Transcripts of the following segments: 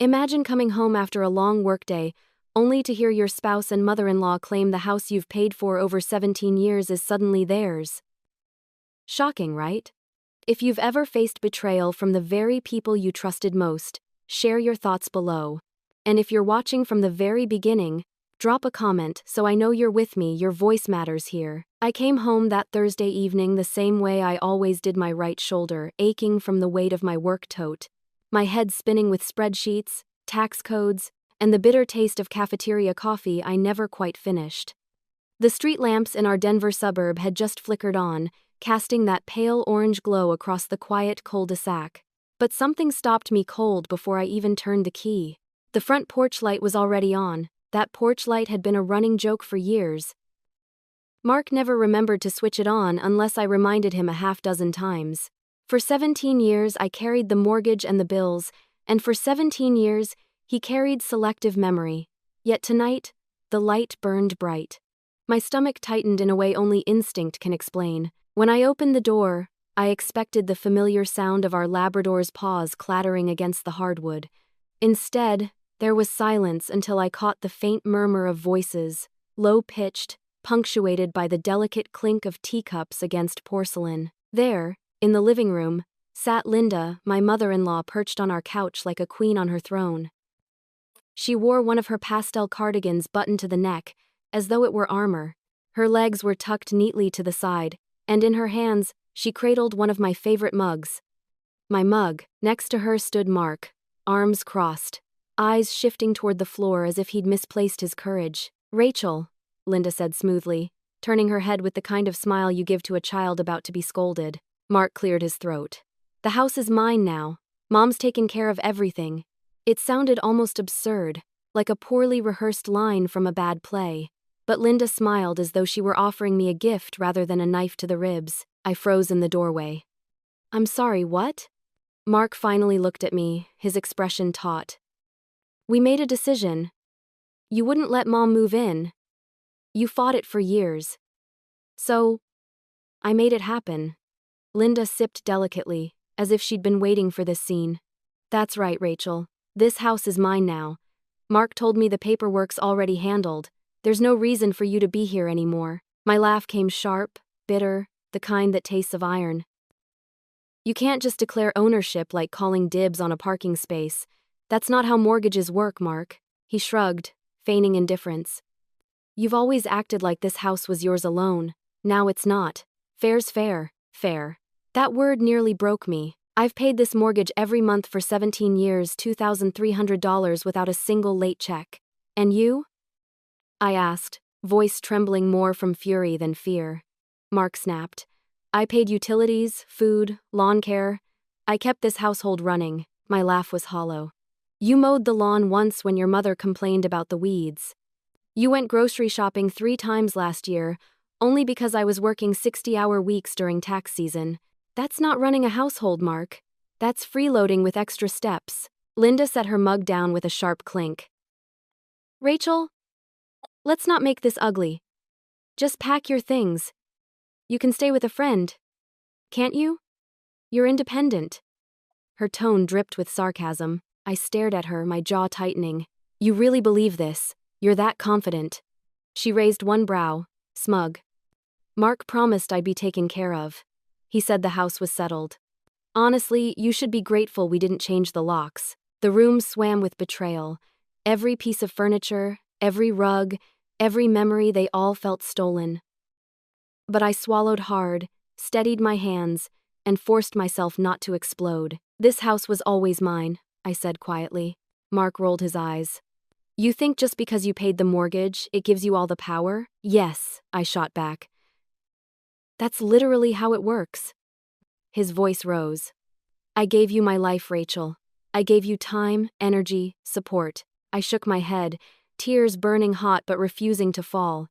Imagine coming home after a long workday, only to hear your spouse and mother-in-law claim the house you've paid for over 17 years is suddenly theirs. Shocking, right? If you've ever faced betrayal from the very people you trusted most, share your thoughts below. And if you're watching from the very beginning, drop a comment so I know you're with me. Your voice matters here. I came home that Thursday evening the same way I always did, my right shoulder aching from the weight of my work tote, my head spinning with spreadsheets, tax codes, and the bitter taste of cafeteria coffee I never quite finished. The street lamps in our Denver suburb had just flickered on, casting that pale orange glow across the quiet cul-de-sac. But something stopped me cold before I even turned the key. The front porch light was already on. That porch light had been a running joke for years. Mark never remembered to switch it on unless I reminded him a half-dozen times. For 17 years I carried the mortgage and the bills, and for 17 years he carried selective memory. Yet tonight, the light burned bright. My stomach tightened in a way only instinct can explain. When I opened the door, I expected the familiar sound of our Labrador's paws clattering against the hardwood. Instead, there was silence until I caught the faint murmur of voices, low-pitched, punctuated by the delicate clink of teacups against porcelain. There, in the living room, sat Linda, my mother-in-law, perched on our couch like a queen on her throne. She wore one of her pastel cardigans buttoned to the neck, as though it were armor. Her legs were tucked neatly to the side, and in her hands, she cradled one of my favorite mugs. My mug. Next to her stood Mark, arms crossed, eyes shifting toward the floor as if he'd misplaced his courage. "Rachel," Linda said smoothly, turning her head with the kind of smile you give to a child about to be scolded. Mark cleared his throat. "The house is mine now. Mom's taken care of everything." It sounded almost absurd, like a poorly rehearsed line from a bad play. But Linda smiled as though she were offering me a gift rather than a knife to the ribs. I froze in the doorway. "I'm sorry, what?" Mark finally looked at me, his expression taut. "We made a decision. You wouldn't let Mom move in. You fought it for years. So, I made it happen." Linda sipped delicately, as if she'd been waiting for this scene. "That's right, Rachel. This house is mine now. Mark told me the paperwork's already handled. There's no reason for you to be here anymore." My laugh came sharp, bitter, the kind that tastes of iron. "You can't just declare ownership like calling dibs on a parking space. That's not how mortgages work, Mark." He shrugged, feigning indifference. "You've always acted like this house was yours alone. Now it's not. Fair's fair, fair." That word nearly broke me. I've paid this mortgage every month for 17 years, $2,300 without a single late check. And you? I asked, voice trembling more from fury than fear. Mark snapped. "I paid utilities, food, lawn care. I kept this household running." My laugh was hollow. "You mowed the lawn once when your mother complained about the weeds. You went grocery shopping 3 times last year, only because I was working 60-hour weeks during tax season. That's not running a household, Mark. That's freeloading with extra steps." Linda set her mug down with a sharp clink. "Rachel, let's not make this ugly. Just pack your things. You can stay with a friend. Can't you? You're independent." Her tone dripped with sarcasm. I stared at her, my jaw tightening. "You really believe this? You're that confident?" She raised one brow, smug. "Mark promised I'd be taken care of. He said the house was settled. Honestly, you should be grateful we didn't change the locks." The room swam with betrayal. Every piece of furniture, every rug, every memory, they all felt stolen. But I swallowed hard, steadied my hands, and forced myself not to explode. "This house was always mine," I said quietly. Mark rolled his eyes. "You think just because you paid the mortgage, it gives you all the power?" "Yes," I shot back. "That's literally how it works." His voice rose. "I gave you my life, Rachel. I gave you time, energy, support." I shook my head, tears burning hot but refusing to fall.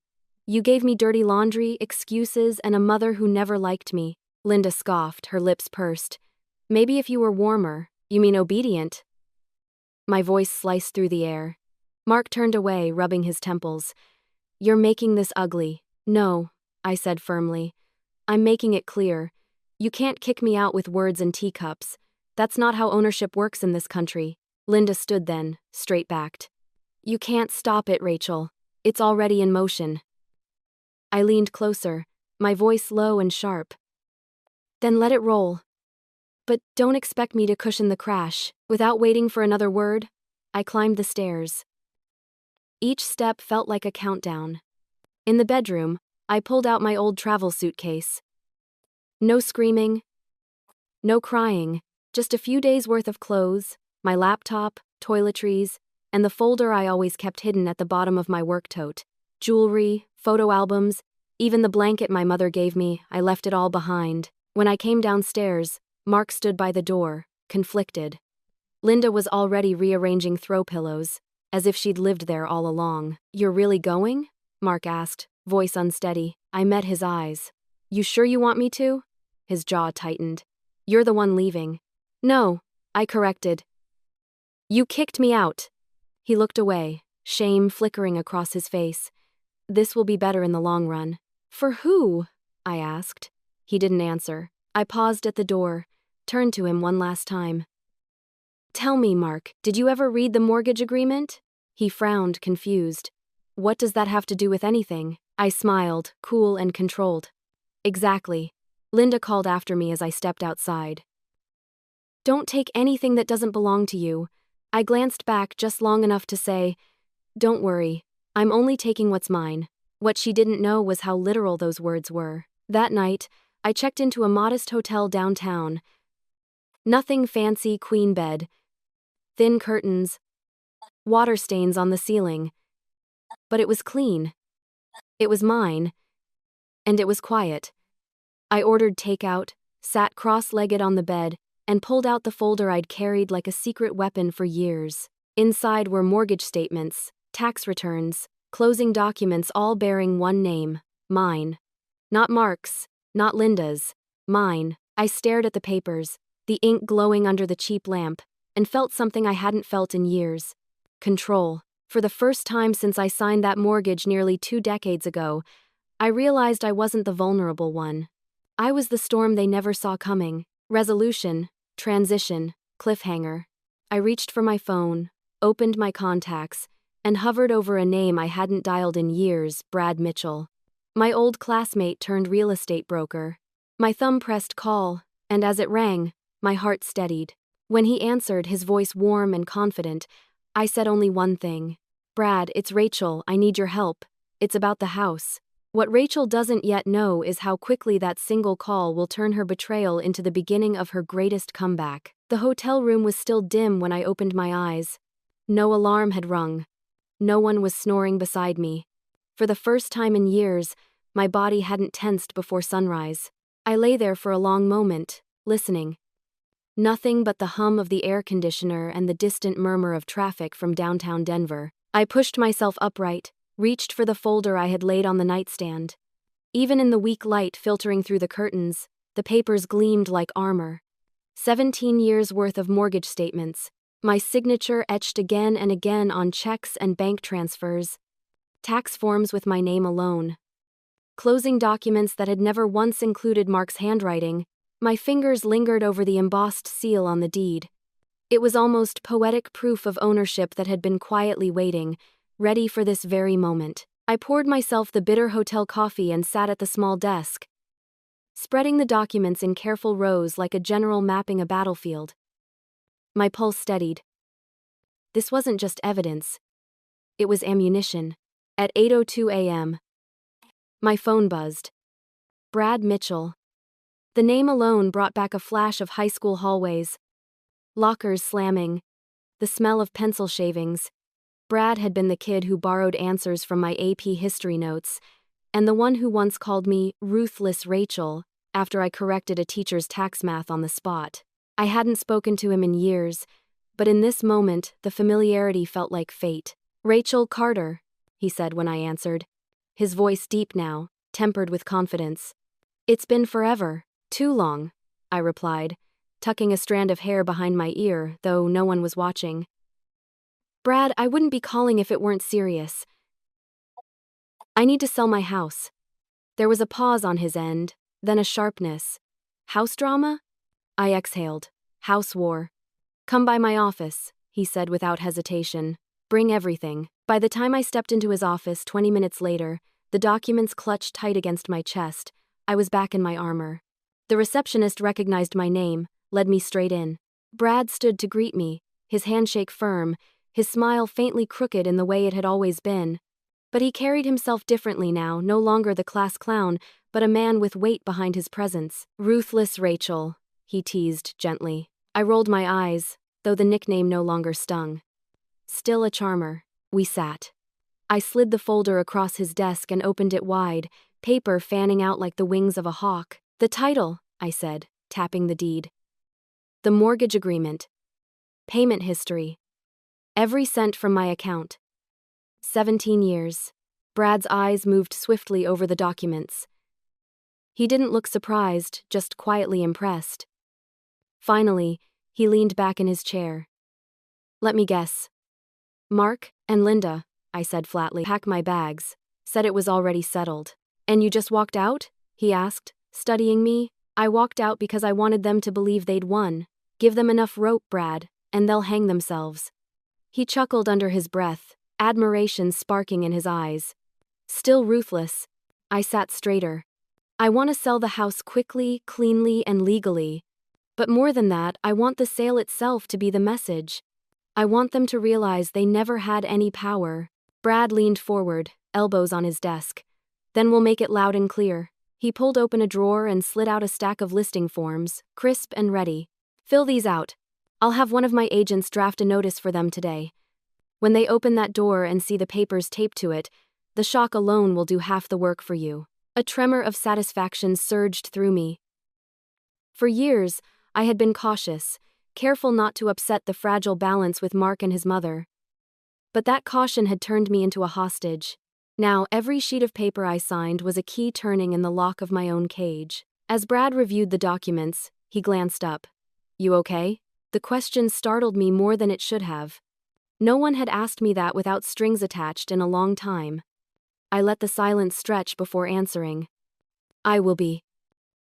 "You gave me dirty laundry, excuses, and a mother who never liked me." Linda scoffed, her lips pursed. "Maybe if you were warmer. You mean obedient?" My voice sliced through the air. Mark turned away, rubbing his temples. "You're making this ugly." "No," I said firmly. "I'm making it clear. You can't kick me out with words and teacups. That's not how ownership works in this country. Linda stood then, straight-backed. You can't stop it, Rachel. It's already in motion. I leaned closer, my voice low and sharp. Then let it roll. But don't expect me to cushion the crash. Without waiting for another word, I climbed the stairs. Each step felt like a countdown. In the bedroom, I pulled out my old travel suitcase. No screaming, no crying, just a few days' worth of clothes, my laptop, toiletries, and the folder I always kept hidden at the bottom of my work tote. Jewelry, photo albums, even the blanket my mother gave me, I left it all behind. When I came downstairs, Mark stood by the door, conflicted. Linda was already rearranging throw pillows, as if she'd lived there all along. You're really going? Mark asked, voice unsteady. I met his eyes. You sure you want me to? His jaw tightened. You're the one leaving. No, I corrected. You kicked me out. He looked away, shame flickering across his face. This will be better in the long run. For who? I asked. He didn't answer. I paused at the door, turned to him one last time. Tell me, Mark, did you ever read the mortgage agreement? He frowned, confused. What does that have to do with anything? I smiled, cool and controlled. Exactly. Linda called after me as I stepped outside. Don't take anything that doesn't belong to you. I glanced back just long enough to say, don't worry, I'm only taking what's mine. What she didn't know was how literal those words were. That night, I checked into a modest hotel downtown. Nothing fancy, queen bed. Thin curtains. Water stains on the ceiling. But it was clean. It was mine. And it was quiet. I ordered takeout, sat cross-legged on the bed, and pulled out the folder I'd carried like a secret weapon for years. Inside were mortgage statements, tax returns, closing documents all bearing one name, mine. Not Mark's, not Linda's, mine. I stared at the papers, the ink glowing under the cheap lamp, and felt something I hadn't felt in years. Control. For the first time since I signed that mortgage nearly 2 decades ago, I realized I wasn't the vulnerable one. I was the storm they never saw coming. Resolution, transition, cliffhanger. I reached for my phone, opened my contacts, and hovered over a name I hadn't dialed in years, Brad Mitchell. My old classmate turned real estate broker. My thumb pressed call, and as it rang, my heart steadied. When he answered, his voice warm and confident, I said only one thing. Brad, it's Rachel, I need your help. It's about the house. What Rachel doesn't yet know is how quickly that single call will turn her betrayal into the beginning of her greatest comeback. The hotel room was still dim when I opened my eyes. No alarm had rung. No one was snoring beside me. For the first time in years, my body hadn't tensed before sunrise. I lay there for a long moment, listening. Nothing but the hum of the air conditioner and the distant murmur of traffic from downtown Denver. I pushed myself upright, reached for the folder I had laid on the nightstand. Even in the weak light filtering through the curtains, the papers gleamed like armor. 17 years' worth of mortgage statements, my signature etched again and again on checks and bank transfers, tax forms with my name alone, closing documents that had never once included Mark's handwriting. My fingers lingered over the embossed seal on the deed. It was almost poetic proof of ownership that had been quietly waiting, ready for this very moment. I poured myself the bitter hotel coffee and sat at the small desk, spreading the documents in careful rows like a general mapping a battlefield. My pulse steadied. This wasn't just evidence. It was ammunition. At 8:02 a.m., my phone buzzed. Brad Mitchell. The name alone brought back a flash of high school hallways, lockers slamming, the smell of pencil shavings. Brad had been the kid who borrowed answers from my AP history notes, and the one who once called me Ruthless Rachel after I corrected a teacher's tax math on the spot. I hadn't spoken to him in years, but in this moment, the familiarity felt like fate. Rachel Carter, he said when I answered, his voice deep now, tempered with confidence. It's been forever, too long, I replied, tucking a strand of hair behind my ear, though no one was watching. Brad, I wouldn't be calling if it weren't serious. I need to sell my house. There was a pause on his end, then a sharpness. House drama? I exhaled. House war. Come by my office, he said without hesitation. Bring everything. By the time I stepped into his office 20 minutes later, the documents clutched tight against my chest. I was back in my armor. The receptionist recognized my name, led me straight in. Brad stood to greet me, his handshake firm, his smile faintly crooked in the way it had always been. But he carried himself differently now, no longer the class clown, but a man with weight behind his presence. Ruthless Rachel, he teased gently. I rolled my eyes, though the nickname no longer stung. Still a charmer. We sat. I slid the folder across his desk and opened it wide, paper fanning out like the wings of a hawk. The title, I said, tapping the deed. The mortgage agreement. Payment history. Every cent from my account. 17 years. Brad's eyes moved swiftly over the documents. He didn't look surprised, just quietly impressed. Finally, he leaned back in his chair. Let me guess. Mark and Linda, I said flatly. Pack my bags. Said it was already settled. And you just walked out? He asked, studying me. I walked out because I wanted them to believe they'd won. Give them enough rope, Brad, and they'll hang themselves. He chuckled under his breath, admiration sparking in his eyes. Still ruthless. I sat straighter. I want to sell the house quickly, cleanly, and legally. But more than that, I want the sale itself to be the message. I want them to realize they never had any power. Brad leaned forward, elbows on his desk. Then we'll make it loud and clear. He pulled open a drawer and slid out a stack of listing forms, crisp and ready. Fill these out. I'll have one of my agents draft a notice for them today. When they open that door and see the papers taped to it, the shock alone will do half the work for you. A tremor of satisfaction surged through me. For years, I had been cautious, careful not to upset the fragile balance with Mark and his mother. But that caution had turned me into a hostage. Now, every sheet of paper I signed was a key turning in the lock of my own cage. As Brad reviewed the documents, he glanced up. You okay? The question startled me more than it should have. No one had asked me that without strings attached in a long time. I let the silence stretch before answering. I will be.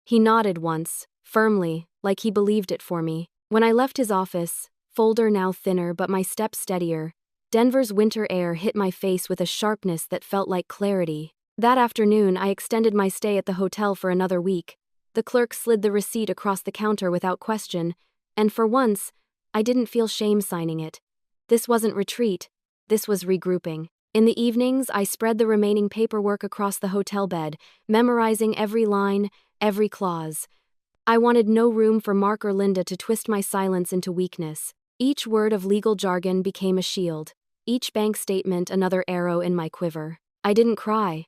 He nodded once, firmly, like he believed it for me. When I left his office, folder now thinner but my step steadier, Denver's winter air hit my face with a sharpness that felt like clarity. That afternoon, I extended my stay at the hotel for another week. The clerk slid the receipt across the counter without question, and for once, I didn't feel shame signing it. This wasn't retreat, this was regrouping. In the evenings, I spread the remaining paperwork across the hotel bed, memorizing every line, every clause. I wanted no room for Mark or Linda to twist my silence into weakness. Each word of legal jargon became a shield, each bank statement another arrow in my quiver. I didn't cry.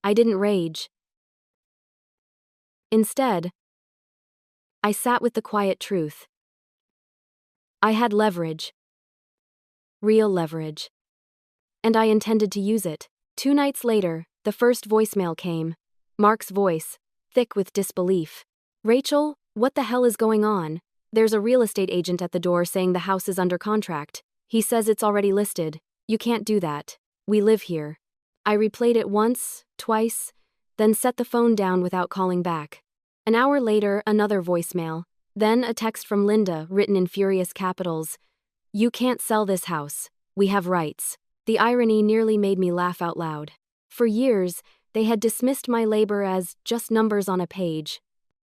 I didn't rage. Instead, I sat with the quiet truth. I had leverage. Real leverage. And I intended to use it. 2 nights later, the first voicemail came. Mark's voice, thick with disbelief. Rachel, what the hell is going on? There's a real estate agent at the door saying the house is under contract. He says it's already listed. You can't do that. We live here. I replayed it once, twice, then set the phone down without calling back. An hour later, another voicemail. Then a text from Linda, written in furious capitals. You can't sell this house. We have rights. The irony nearly made me laugh out loud. For years, they had dismissed my labor as just numbers on a page.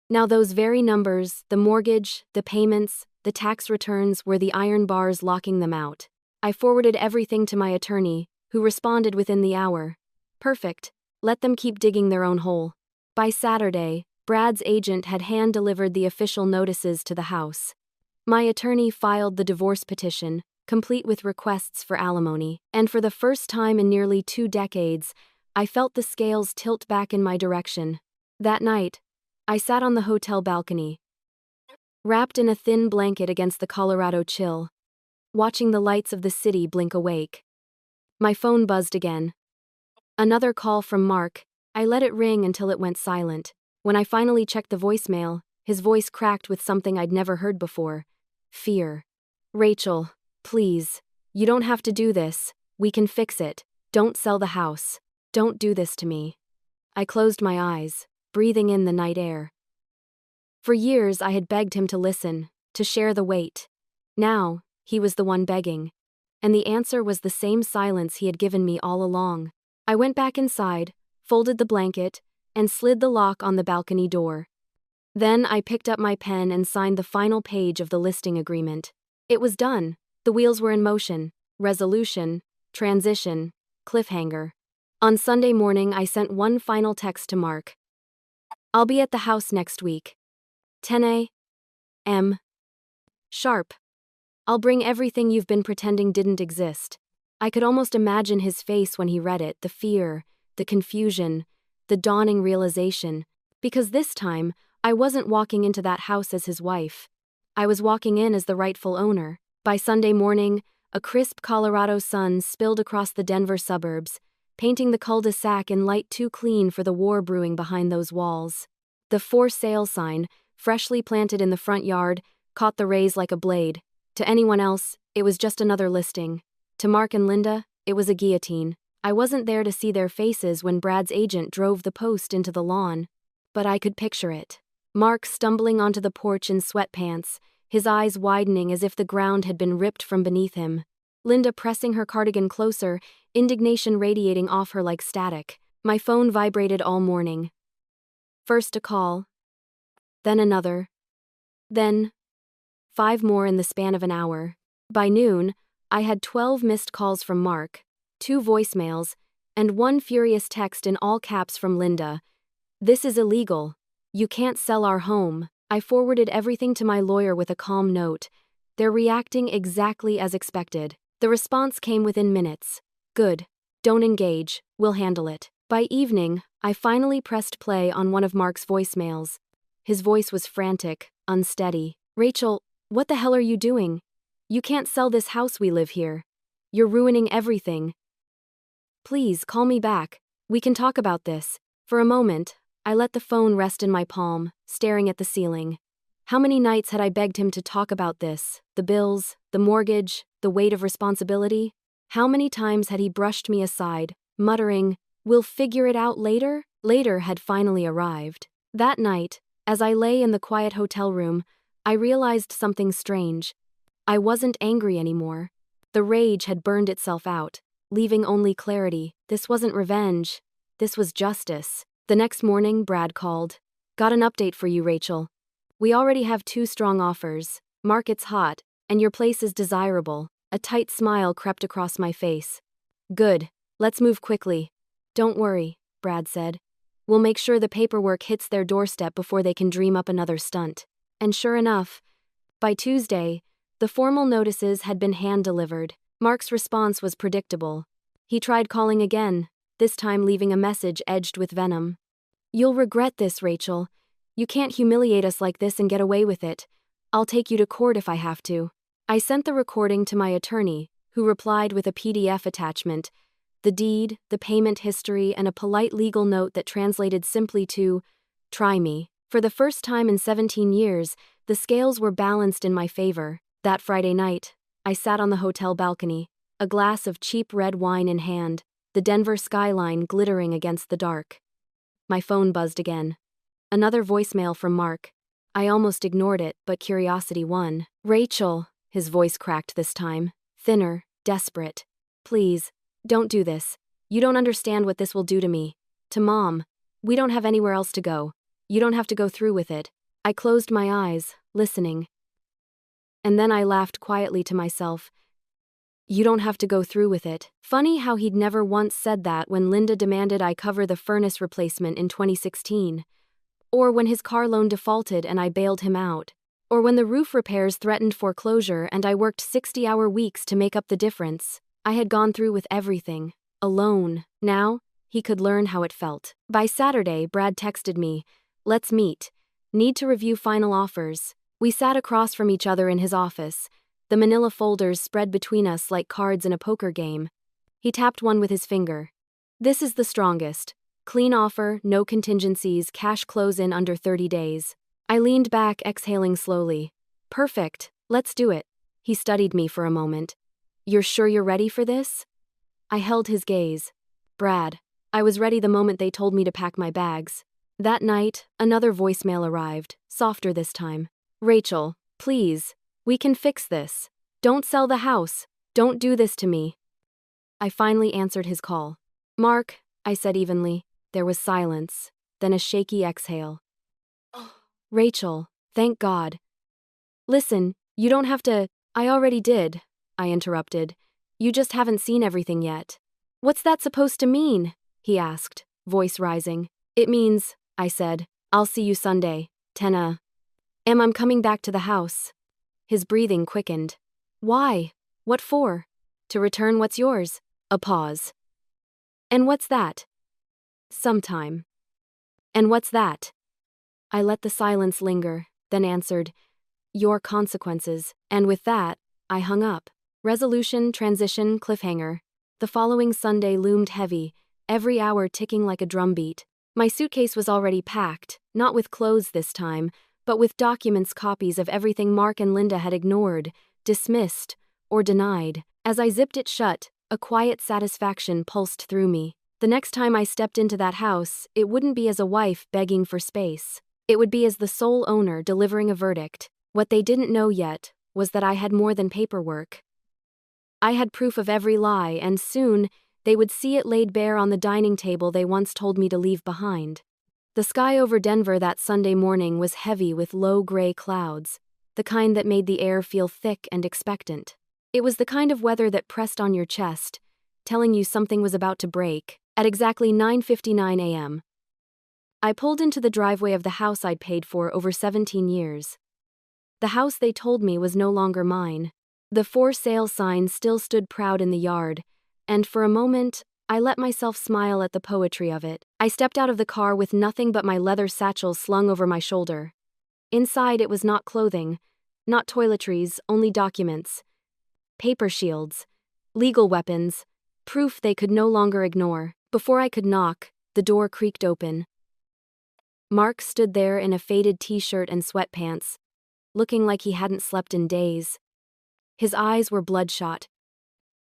Now those very numbers, the mortgage, the payments, the tax returns, were the iron bars locking them out. I forwarded everything to my attorney, who responded within the hour. Perfect. Let them keep digging their own hole. By Saturday, Brad's agent had hand-delivered the official notices to the house. My attorney filed the divorce petition, complete with requests for alimony, and for the first time in nearly 2 decades, I felt the scales tilt back in my direction. That night, I sat on the hotel balcony, wrapped in a thin blanket against the Colorado chill, watching the lights of the city blink awake. My phone buzzed again. Another call from Mark. I let it ring until it went silent. When I finally checked the voicemail, his voice cracked with something I'd never heard before. Fear. Rachel, please. You don't have to do this. We can fix it. Don't sell the house. Don't do this to me. I closed my eyes, breathing in the night air. For years I had begged him to listen, to share the weight. Now, He was the one begging. And the answer was the same silence he had given me all along. I went back inside, folded the blanket, and slid the lock on the balcony door. Then I picked up my pen and signed the final page of the listing agreement. It was done. The wheels were in motion. Resolution, transition, cliffhanger. On Sunday morning, I sent one final text to Mark. I'll be at the house next week. 10 a.m. sharp. I'll bring everything you've been pretending didn't exist. I could almost imagine his face when he read it, the fear, the confusion, the dawning realization. Because this time, I wasn't walking into that house as his wife. I was walking in as the rightful owner. By Sunday morning, a crisp Colorado sun spilled across the Denver suburbs, painting the cul-de-sac in light too clean for the war brewing behind those walls. The for sale sign, freshly planted in the front yard, caught the rays like a blade. To anyone else, it was just another listing. To Mark and Linda, it was a guillotine. I wasn't there to see their faces when Brad's agent drove the post into the lawn, but I could picture it. Mark stumbling onto the porch in sweatpants, his eyes widening as if the ground had been ripped from beneath him. Linda pressing her cardigan closer, indignation radiating off her like static. My phone vibrated all morning. First a call, then another, then 5 more in the span of an hour. By noon, I had 12 missed calls from Mark, 2 voicemails, and 1 furious text in all caps from Linda. This is illegal. You can't sell our home. I forwarded everything to my lawyer with a calm note. They're reacting exactly as expected. The response came within minutes. Good. Don't engage. We'll handle it. By evening, I finally pressed play on one of Mark's voicemails. His voice was frantic, unsteady. Rachel, what the hell are you doing? You can't sell this house we live here. You're ruining everything. Please, call me back. We can talk about this. For a moment, I let the phone rest in my palm, staring at the ceiling. How many nights had I begged him to talk about this? The bills, the mortgage, the weight of responsibility? How many times had he brushed me aside, muttering, "We'll figure it out later"? Later had finally arrived. That night, as I lay in the quiet hotel room, I realized something strange. I wasn't angry anymore. The rage had burned itself out, leaving only clarity. This wasn't revenge. This was justice. The next morning, Brad called. Got an update for you, Rachel. We already have 2 strong offers. Market's hot, and your place is desirable. A tight smile crept across my face. Good. Let's move quickly. Don't worry, Brad said. We'll make sure the paperwork hits their doorstep before they can dream up another stunt. And sure enough, by Tuesday, the formal notices had been hand-delivered. Mark's response was predictable. He tried calling again, this time leaving a message edged with venom. You'll regret this, Rachel. You can't humiliate us like this and get away with it. I'll take you to court if I have to. I sent the recording to my attorney, who replied with a PDF attachment, the deed, the payment history, and a polite legal note that translated simply to, "Try me." For the first time in 17 years, the scales were balanced in my favor. That Friday night, I sat on the hotel balcony, a glass of cheap red wine in hand, the Denver skyline glittering against the dark. My phone buzzed again. Another voicemail from Mark. I almost ignored it, but curiosity won. Rachel, his voice cracked this time, thinner, desperate. Please, don't do this. You don't understand what this will do to me. To Mom. We don't have anywhere else to go. You don't have to go through with it. I closed my eyes, listening. And then I laughed quietly to myself. You don't have to go through with it. Funny how he'd never once said that when Linda demanded I cover the furnace replacement in 2016. Or when his car loan defaulted and I bailed him out. Or when the roof repairs threatened foreclosure and I worked 60-hour weeks to make up the difference. I had gone through with everything. Alone. Now, he could learn how it felt. By Saturday, Brad texted me, "Let's meet. Need to review final offers." We sat across from each other in his office, the manila folders spread between us like cards in a poker game. He tapped one with his finger. This is the strongest. Clean offer, no contingencies, cash close in under 30 days. I leaned back, exhaling slowly. Perfect. Let's do it. He studied me for a moment. You're sure you're ready for this? I held his gaze. Brad. I was ready the moment they told me to pack my bags. That night, another voicemail arrived, softer this time. Rachel, please. We can fix this. Don't sell the house. Don't do this to me. I finally answered his call. Mark, I said evenly. There was silence, then a shaky exhale. Rachel, thank God. Listen, you don't have to. I already did, I interrupted. You just haven't seen everything yet. What's that supposed to mean? He asked, voice rising. It means, I said, I'll see you Sunday, 10 a.m. I'm coming back to the house. His breathing quickened. Why? What for? To return what's yours. A pause. And what's that? Sometime. And what's that? I let the silence linger, then answered, your consequences, and with that, I hung up. Resolution, transition, cliffhanger. The following Sunday loomed heavy, every hour ticking like a drumbeat. My suitcase was already packed, not with clothes this time, but with documents, copies of everything Mark and Linda had ignored, dismissed, or denied. As I zipped it shut, a quiet satisfaction pulsed through me. The next time I stepped into that house, it wouldn't be as a wife begging for space. It would be as the sole owner delivering a verdict. What they didn't know yet was that I had more than paperwork. I had proof of every lie, and soon they would see it laid bare on the dining table they once told me to leave behind. The sky over Denver that Sunday morning was heavy with low gray clouds, the kind that made the air feel thick and expectant. It was the kind of weather that pressed on your chest, telling you something was about to break. At exactly 9:59 a.m., I pulled into the driveway of the house I'd paid for over 17 years. The house they told me was no longer mine. The for sale sign still stood proud in the yard, and for a moment, I let myself smile at the poetry of it. I stepped out of the car with nothing but my leather satchel slung over my shoulder. Inside it was not clothing, not toiletries, only documents. Paper shields, legal weapons, proof they could no longer ignore. Before I could knock, the door creaked open. Mark stood there in a faded t-shirt and sweatpants, looking like he hadn't slept in days. His eyes were bloodshot,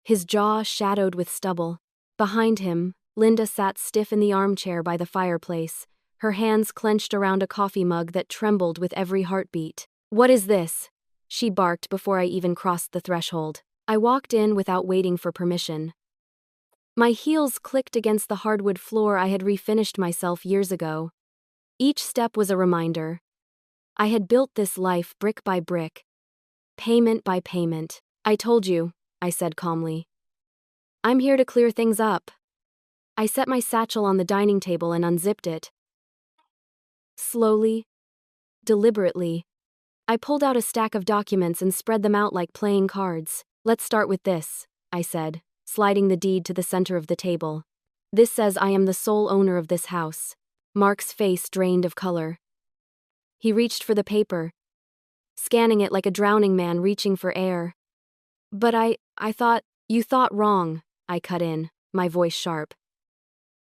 his jaw shadowed with stubble. Behind him, Linda sat stiff in the armchair by the fireplace, her hands clenched around a coffee mug that trembled with every heartbeat. What is this? She barked before I even crossed the threshold. I walked in without waiting for permission. My heels clicked against the hardwood floor I had refinished myself years ago. Each step was a reminder. I had built this life brick by brick, payment by payment. I told you, I said calmly. I'm here to clear things up. I set my satchel on the dining table and unzipped it. Slowly, deliberately, I pulled out a stack of documents and spread them out like playing cards. Let's start with this, I said, sliding the deed to the center of the table. This says I am the sole owner of this house. Mark's face drained of color. He reached for the paper, scanning it like a drowning man reaching for air. But I thought, you thought wrong, I cut in, my voice sharp.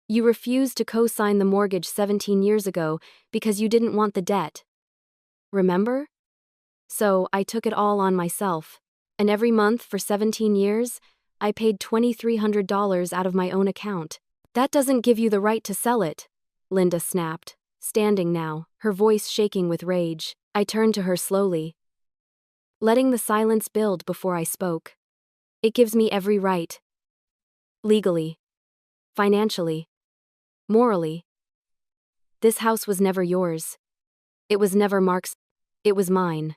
You refused to co-sign the mortgage 17 years ago because you didn't want the debt. Remember? So I took it all on myself, and every month for 17 years, I paid $2,300 out of my own account. That doesn't give you the right to sell it, Linda snapped, standing now, her voice shaking with rage. I turned to her slowly, letting the silence build before I spoke. It gives me every right. Legally. Financially. Morally. This house was never yours. It was never Mark's. It was mine.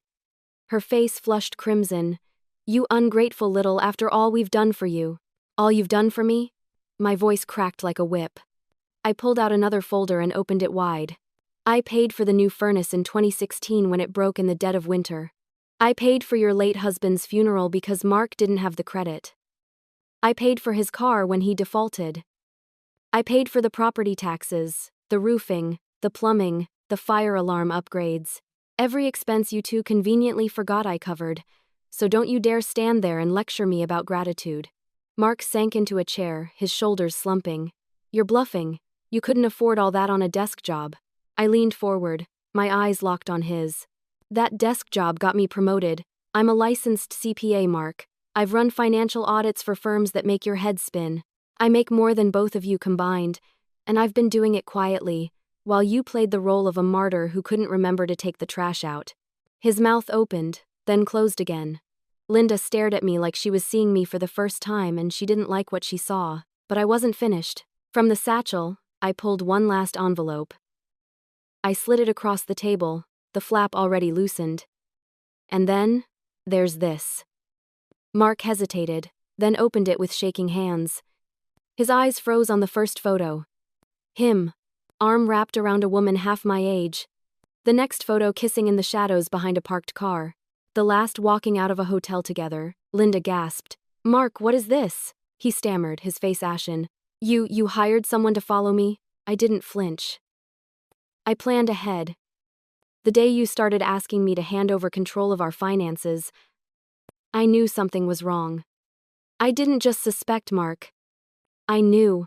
Her face flushed crimson. You ungrateful little, after all we've done for you. All you've done for me? My voice cracked like a whip. I pulled out another folder and opened it wide. I paid for the new furnace in 2016 when it broke in the dead of winter. I paid for your late husband's funeral because Mark didn't have the credit. I paid for his car when he defaulted. I paid for the property taxes, the roofing, the plumbing, the fire alarm upgrades. Every expense you two conveniently forgot I covered, so don't you dare stand there and lecture me about gratitude. Mark sank into a chair, his shoulders slumping. You're bluffing. You couldn't afford all that on a desk job. I leaned forward, my eyes locked on his. That desk job got me promoted. I'm a licensed CPA, Mark. I've run financial audits for firms that make your head spin. I make more than both of you combined, and I've been doing it quietly, while you played the role of a martyr who couldn't remember to take the trash out. His mouth opened, then closed again. Linda stared at me like she was seeing me for the first time and she didn't like what she saw. But I wasn't finished. From the satchel, I pulled one last envelope. I slid it across the table, the flap already loosened. And then, there's this. Mark hesitated, then opened it with shaking hands. His eyes froze on the first photo. Him, arm wrapped around a woman half my age. The next photo kissing in the shadows behind a parked car. The last walking out of a hotel together. Linda gasped. "Mark, what is this?" He stammered, his face ashen. You hired someone to follow me?" I didn't flinch. "I planned ahead. The day you started asking me to hand over control of our finances, I knew something was wrong. I didn't just suspect, Mark. I knew.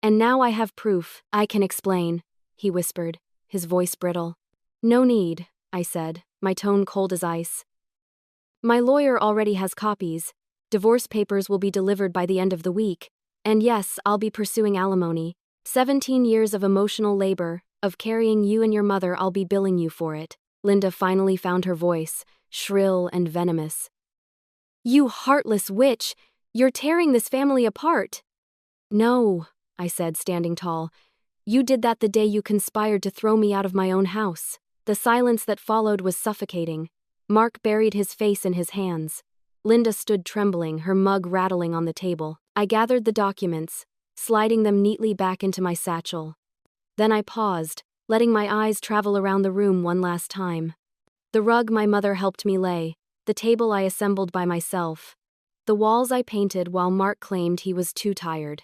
And now I have proof. I can explain," he whispered, his voice brittle. "No need," I said, my tone cold as ice. "My lawyer already has copies. Divorce papers will be delivered by the end of the week. And yes, I'll be pursuing alimony. 17 years of emotional labor, of carrying you and your mother, I'll be billing you for it." Linda finally found her voice, shrill and venomous. "You heartless witch! You're tearing this family apart!" "No," I said, standing tall. "You did that the day you conspired to throw me out of my own house." The silence that followed was suffocating. Mark buried his face in his hands. Linda stood trembling, her mug rattling on the table. I gathered the documents, sliding them neatly back into my satchel. Then I paused, letting my eyes travel around the room one last time. The rug my mother helped me lay, the table I assembled by myself, the walls I painted while Mark claimed he was too tired.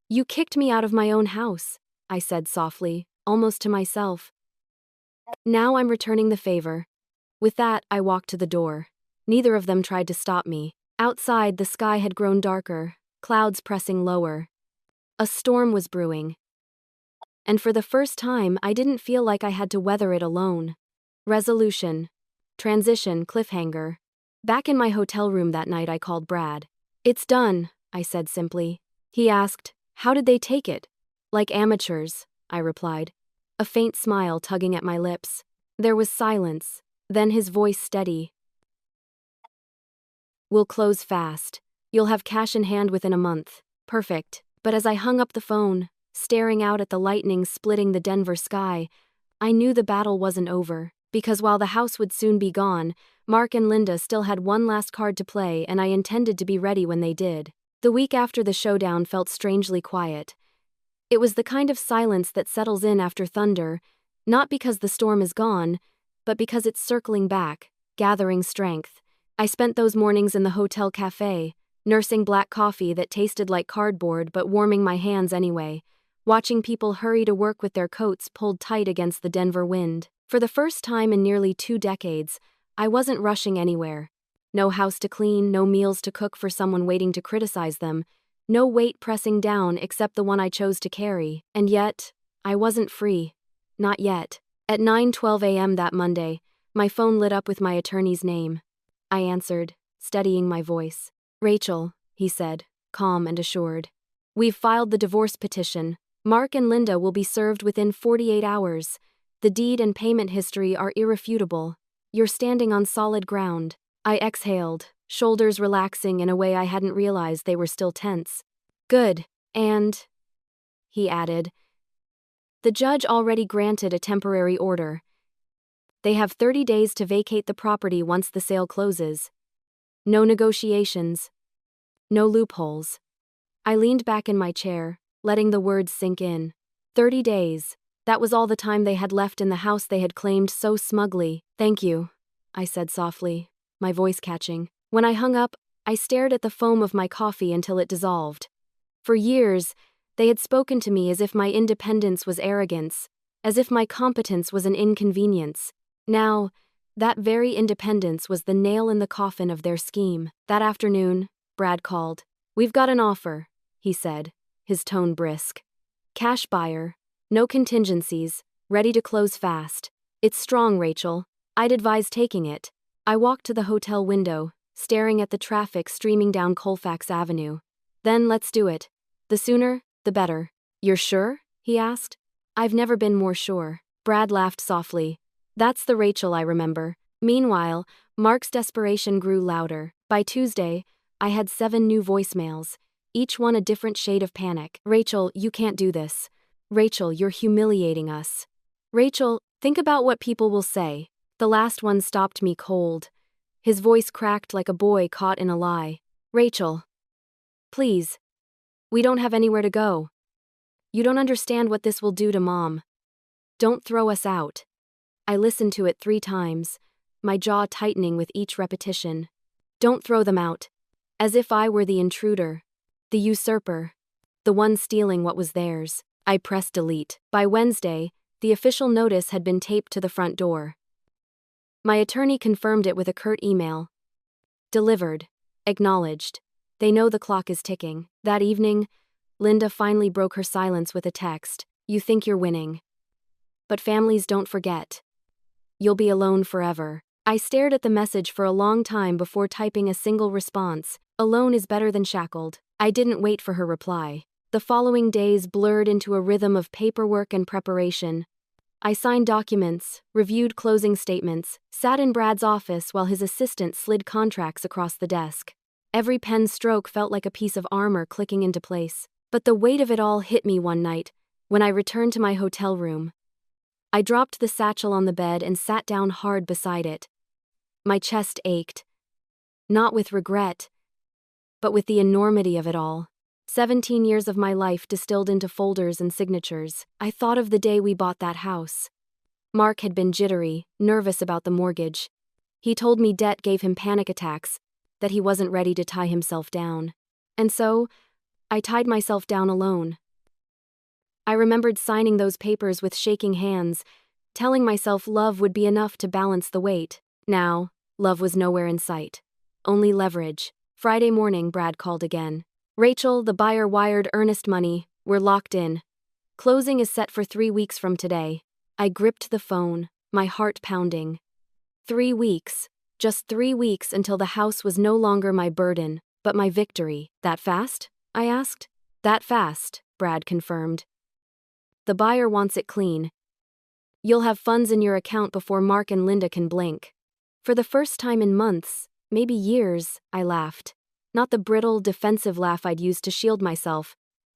"You kicked me out of my own house," I said softly, almost to myself. "Now I'm returning the favor." With that, I walked to the door. Neither of them tried to stop me. Outside, the sky had grown darker, clouds pressing lower. A storm was brewing. And for the first time, I didn't feel like I had to weather it alone. Resolution. Transition, cliffhanger. Back in my hotel room that night, I called Brad. "It's done," I said simply. He asked, "How did they take it?" "Like amateurs," I replied, a faint smile tugging at my lips. There was silence, then his voice steady. "We'll close fast. You'll have cash in hand within a month." Perfect. But as I hung up the phone, staring out at the lightning splitting the Denver sky, I knew the battle wasn't over, because while the house would soon be gone, Mark and Linda still had one last card to play, and I intended to be ready when they did. The week after the showdown felt strangely quiet. It was the kind of silence that settles in after thunder, not because the storm is gone, but because it's circling back, gathering strength. I spent those mornings in the hotel cafe, nursing black coffee that tasted like cardboard but warming my hands anyway, watching people hurry to work with their coats pulled tight against the Denver wind. For the first time in nearly 2 decades, I wasn't rushing anywhere. No house to clean, no meals to cook for someone waiting to criticize them, no weight pressing down except the one I chose to carry. And yet, I wasn't free. Not yet. At 9:12 a.m. that Monday, my phone lit up with my attorney's name. I answered, steadying my voice. "Rachel," he said, calm and assured. "We've filed the divorce petition. Mark and Linda will be served within 48 hours. The deed and payment history are irrefutable. You're standing on solid ground." I exhaled, shoulders relaxing in a way I hadn't realized they were still tense. "Good. And," he added, "the judge already granted a temporary order. They have 30 days to vacate the property once the sale closes. No negotiations. No loopholes." I leaned back in my chair, letting the words sink in. 30 days. That was all the time they had left in the house they had claimed so smugly. "Thank you," I said softly, my voice catching. When I hung up, I stared at the foam of my coffee until it dissolved. For years, they had spoken to me as if my independence was arrogance, as if my competence was an inconvenience. Now, that very independence was the nail in the coffin of their scheme. That afternoon, Brad called. "We've got an offer," he said, his tone brisk. "Cash buyer, no contingencies, ready to close fast. It's strong, Rachel. I'd advise taking it." I walked to the hotel window, staring at the traffic streaming down Colfax Avenue. "Then let's do it. The sooner, the better." "You're sure?" he asked. "I've never been more sure." Brad laughed softly. "That's the Rachel I remember. Meanwhile, Mark's desperation grew louder. By Tuesday, I had 7 new voicemails, each one a different shade of panic. Rachel, you can't do this. Rachel, you're humiliating us. Rachel, think about what people will say. The last one stopped me cold. His voice cracked like a boy caught in a lie. Rachel. Please. We don't have anywhere to go. You don't understand what this will do to Mom. Don't throw us out. I listened to it 3 times, my jaw tightening with each repetition. Don't throw them out. As if I were the intruder, the usurper, the one stealing what was theirs. I pressed delete. By Wednesday, the official notice had been taped to the front door. My attorney confirmed it with a curt email. Delivered. Acknowledged. They know the clock is ticking. That evening, Linda finally broke her silence with a text. You think you're winning. But families don't forget. You'll be alone forever. I stared at the message for a long time before typing a single response. Alone is better than shackled. I didn't wait for her reply. The following days blurred into a rhythm of paperwork and preparation. I signed documents, reviewed closing statements, sat in Brad's office while his assistant slid contracts across the desk. Every pen stroke felt like a piece of armor clicking into place. But the weight of it all hit me one night, when I returned to my hotel room. I dropped the satchel on the bed and sat down hard beside it. My chest ached. Not with regret, but with the enormity of it all. 17 years of my life distilled into folders and signatures. I thought of the day we bought that house. Mark had been jittery, nervous about the mortgage. He told me debt gave him panic attacks, that he wasn't ready to tie himself down. And so, I tied myself down alone. I remembered signing those papers with shaking hands, telling myself love would be enough to balance the weight. Now, love was nowhere in sight. Only leverage. Friday morning, Brad called again. Rachel, the buyer wired earnest money. We're locked in. Closing is set for 3 weeks from today. I gripped the phone, my heart pounding. 3 weeks. Just 3 weeks until the house was no longer my burden, but my victory. That fast? I asked. That fast, Brad confirmed. The buyer wants it clean. You'll have funds in your account before Mark and Linda can blink. For the first time in months, maybe years, I laughed. Not the brittle, defensive laugh I'd used to shield myself,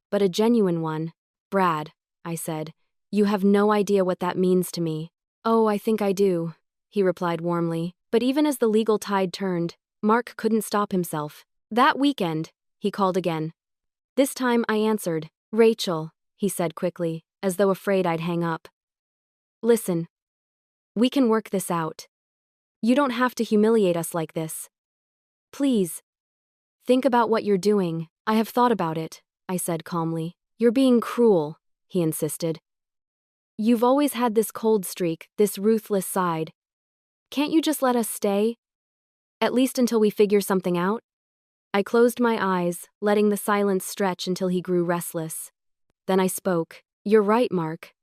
but a genuine one. Brad, I said, you have no idea what that means to me. Oh, I think I do, he replied warmly. But even as the legal tide turned, Mark couldn't stop himself. That weekend, he called again. This time I answered. Rachel, he said quickly, as though afraid I'd hang up. Listen. We can work this out. You don't have to humiliate us like this. Please. Think about what you're doing. I have thought about it, I said calmly. You're being cruel, he insisted. You've always had this cold streak, this ruthless side. Can't you just let us stay? At least until we figure something out? I closed my eyes, letting the silence stretch until he grew restless. Then I spoke. You're right, Mark.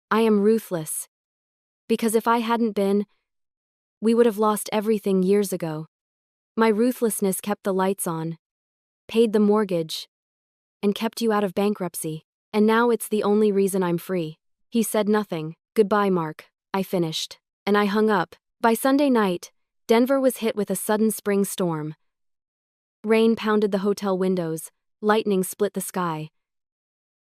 I am ruthless. Because if I hadn't been, we would have lost everything years ago. My ruthlessness kept the lights on, paid the mortgage, and kept you out of bankruptcy. And now it's the only reason I'm free. He said nothing. Goodbye, Mark, I finished. And I hung up. By Sunday night, Denver was hit with a sudden spring storm. Rain pounded the hotel windows, lightning split the sky.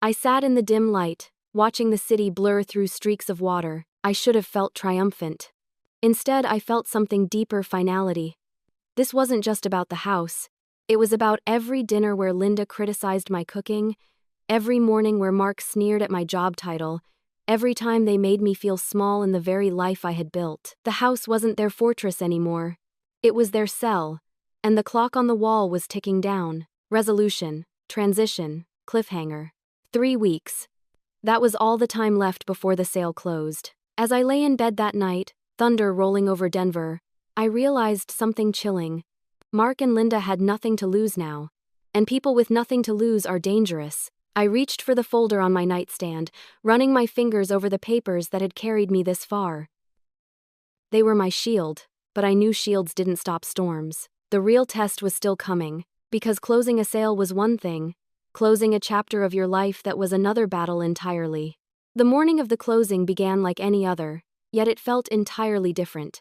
I sat in the dim light, watching the city blur through streaks of water. I should have felt triumphant. Instead, I felt something deeper: finality. This wasn't just about the house. It was about every dinner where Linda criticized my cooking, every morning where Mark sneered at my job title, every time they made me feel small in the very life I had built. The house wasn't their fortress anymore. It was their cell, and the clock on the wall was ticking down. Resolution, transition, cliffhanger. 3 weeks. That was all the time left before the sale closed. As I lay in bed that night, thunder rolling over Denver, I realized something chilling. Mark and Linda had nothing to lose now, and people with nothing to lose are dangerous. I reached for the folder on my nightstand, running my fingers over the papers that had carried me this far. They were my shield, but I knew shields didn't stop storms. The real test was still coming, because closing a sale was one thing, closing a chapter of your life that was another battle entirely. The morning of the closing began like any other, yet it felt entirely different.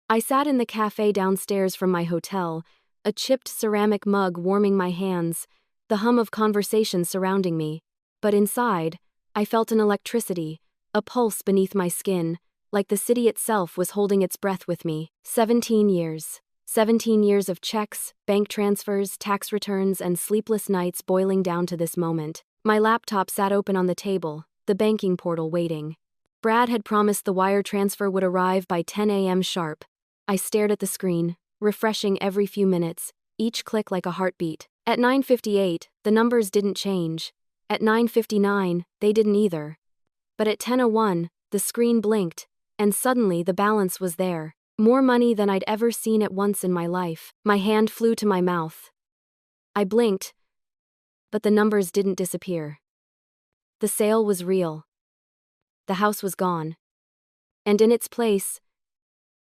I sat in the cafe downstairs from my hotel, a chipped ceramic mug warming my hands, the hum of conversation surrounding me. But inside, I felt an electricity, a pulse beneath my skin, like the city itself was holding its breath with me. 17 years. 17 years of checks, bank transfers, tax returns, and sleepless nights boiling down to this moment. My laptop sat open on the table, the banking portal waiting. Brad had promised the wire transfer would arrive by 10 a.m. sharp. I stared at the screen, refreshing every few minutes, each click like a heartbeat. At 9:58, the numbers didn't change. At 9:59, they didn't either. But at 10:01, the screen blinked, and suddenly the balance was there. More money than I'd ever seen at once in my life. My hand flew to my mouth. I blinked, but the numbers didn't disappear. The sale was real. The house was gone. And in its place,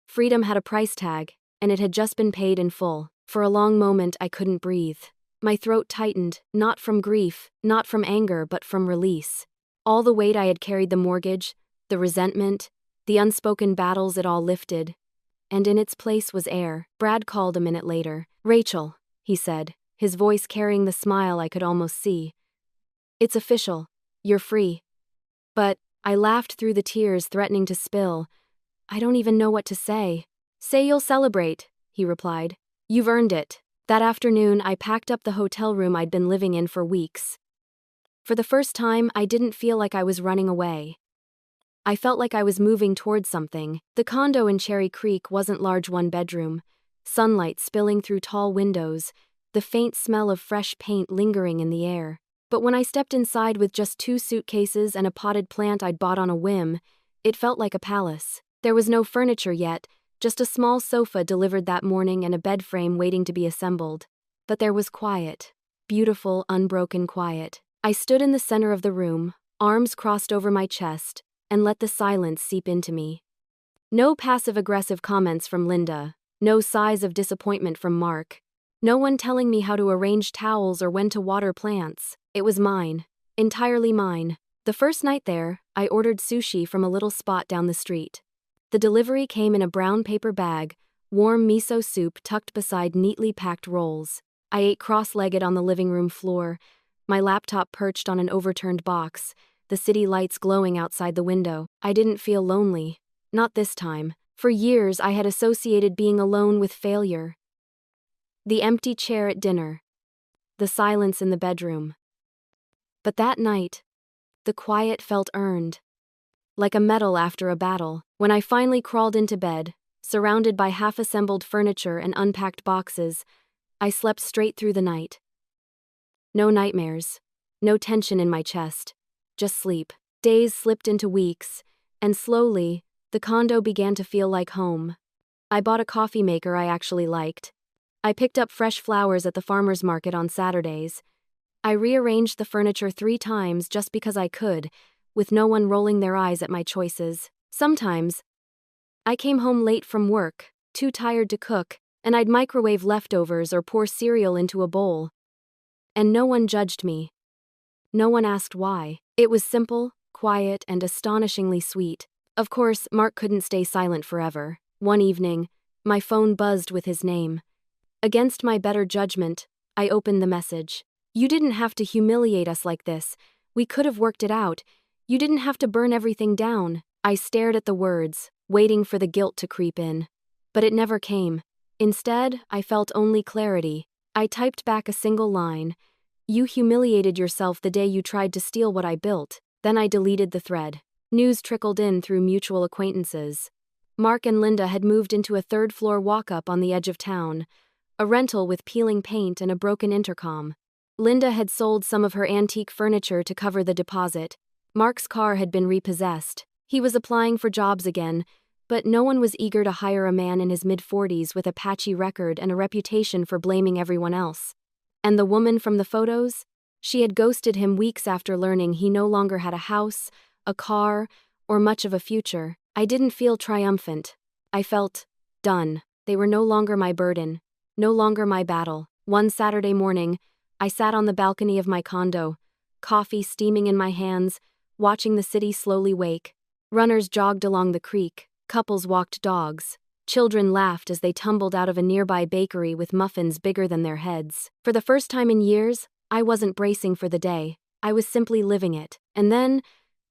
freedom had a price tag, and it had just been paid in full. For a long moment I couldn't breathe. My throat tightened, not from grief, not from anger, but from release. All the weight I had carried, the mortgage, the resentment, the unspoken battles, it all lifted. And in its place was air. Brad called a minute later. "Rachel," he said, his voice carrying the smile I could almost see. "It's official. You're free." But I laughed through the tears, threatening to spill. "I don't even know what to say." "Say you'll celebrate," he replied. "You've earned it." That afternoon, I packed up the hotel room I'd been living in for weeks. For the first time, I didn't feel like I was running away. I felt like I was moving towards something. The condo in Cherry Creek wasn't large, one bedroom. Sunlight spilling through tall windows, the faint smell of fresh paint lingering in the air. But when I stepped inside with just 2 suitcases and a potted plant I'd bought on a whim, it felt like a palace. There was no furniture yet, just a small sofa delivered that morning and a bed frame waiting to be assembled. But there was quiet. Beautiful, unbroken quiet. I stood in the center of the room, arms crossed over my chest, and let the silence seep into me. No passive-aggressive comments from Linda, no sighs of disappointment from Mark, no one telling me how to arrange towels or when to water plants. It was mine, entirely mine. The first night there, I ordered sushi from a little spot down the street. The delivery came in a brown paper bag, warm miso soup tucked beside neatly packed rolls. I ate cross-legged on the living room floor, my laptop perched on an overturned box, the city lights glowing outside the window. I didn't feel lonely. Not this time. For years I had associated being alone with failure. The empty chair at dinner. The silence in the bedroom. But that night, the quiet felt earned. Like a medal after a battle. When I finally crawled into bed, surrounded by half-assembled furniture and unpacked boxes, I slept straight through the night. No nightmares. No tension in my chest. Just sleep. Days slipped into weeks, and slowly, the condo began to feel like home. I bought a coffee maker I actually liked. I picked up fresh flowers at the farmer's market on Saturdays. I rearranged the furniture 3 times just because I could, with no one rolling their eyes at my choices. Sometimes, I came home late from work, too tired to cook, and I'd microwave leftovers or pour cereal into a bowl. And no one judged me. No one asked why. It was simple, quiet, and astonishingly sweet. Of course, Mark couldn't stay silent forever. One evening, my phone buzzed with his name. Against my better judgment, I opened the message. "You didn't have to humiliate us like this. We could have worked it out. You didn't have to burn everything down." I stared at the words, waiting for the guilt to creep in. But it never came. Instead, I felt only clarity. I typed back a single line. "You humiliated yourself the day you tried to steal what I built." Then I deleted the thread. News trickled in through mutual acquaintances. Mark and Linda had moved into a 3rd-floor walk-up on the edge of town, a rental with peeling paint and a broken intercom. Linda had sold some of her antique furniture to cover the deposit. Mark's car had been repossessed. He was applying for jobs again, but no one was eager to hire a man in his mid-40s with a patchy record and a reputation for blaming everyone else. And the woman from the photos? She had ghosted him weeks after learning he no longer had a house, a car, or much of a future. I didn't feel triumphant. I felt done. They were no longer my burden, no longer my battle. One Saturday morning, I sat on the balcony of my condo, coffee steaming in my hands, watching the city slowly wake. Runners jogged along the creek, couples walked dogs. Children laughed as they tumbled out of a nearby bakery with muffins bigger than their heads. For the first time in years, I wasn't bracing for the day. I was simply living it. And then,